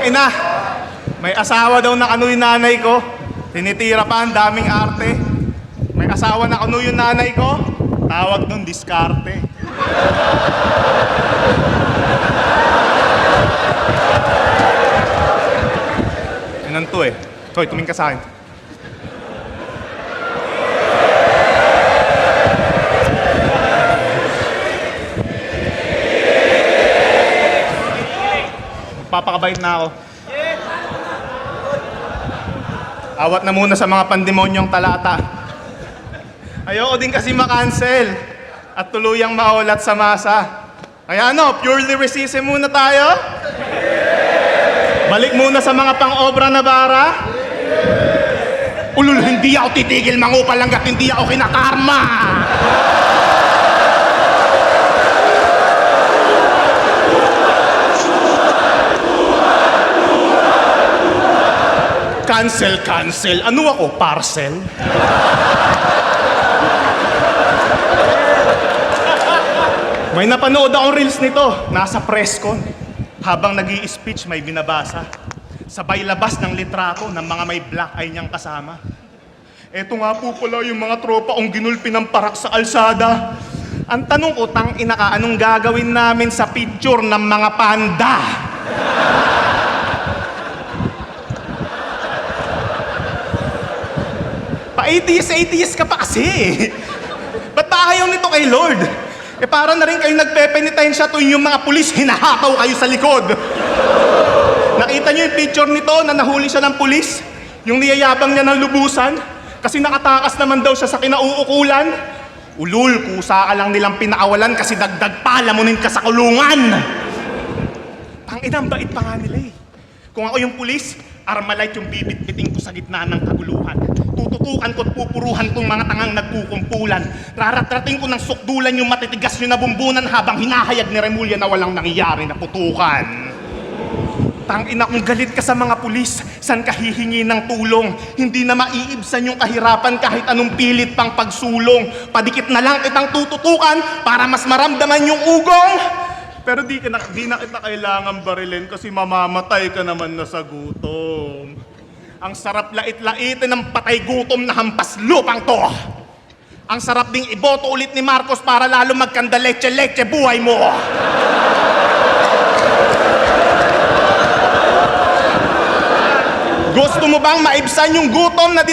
Tangina, may asawa daw na kanu yung nanay ko. Tinitira pa, ang daming arte. May asawa na kanu yung nanay ko. Tawag nun, diskarte. Yan to eh. Hoy, tumingin ka sa akin. Papakabait na ako. Awat na muna sa mga pandemonyong talata. Ayoko din kasi makancel at tuluyang maulat sa masa. Kaya ano, pure lyricism muna tayo? Balik muna sa mga pang-obra na bara? Ulul, hindi ako titigil mangupal hanggat hindi ako kinakarma! Cancel. Ano ako, parcel? May napanood akong reels nito. Nasa press con. Habang nag-i-speech, may binabasa. Sabay labas ng litrato ng mga may black eye niyang kasama. Eto nga po pala yung mga tropa kong ginulpi ng parak sa alsada. Ang tanong ko, tangina ka, anong gagawin namin sa picture ng mga panda? Pa-atheist ka pa kasi. Ba't ba ayaw nito kay Lord? Eh para na rin kayo nagpepenitensya tuwing yung mga pulis, hinahataw kayo sa likod. Nakita niyo yung picture nito na nahuli siya ng pulis? Yung niyayabang niya ng lubusan? Kasi nakatakas naman daw siya sa kinauukulan? Ulul, kusa ka lang nilang pinakawalan kasi dagdag pa, lamunin ka sa kulungan. Tangina, ang bait pa nga nila eh. Kung ako yung pulis, Armalite yung bibit-biting ko sa gitna ng kaguluhan. Tututukan ko at pupuruhan tong mga tangang nagkukumpulan. Raratrating ko ng sukdulan yung matitigas nyo na bumbunan habang hinahayag ni Remulla na walang nangyayari na putukan. Tangina, kung galit ka sa mga pulis, saan ka hihingi ng tulong? Hindi na maiibsan yung kahirapan kahit anong pilit pang pagsulong. Padikit na lang kitang tututukan para mas maramdaman yung ugong. Pero di na kita kailangan barilin kasi mamamatay ka naman na sa gutom. Ang sarap lait-laitin ng patay gutom na hampas lupang to. Ang sarap ding iboto ulit ni Marcos para lalo magkanda leche-leche buhay mo. Gusto mo bang maibsan yung gutom na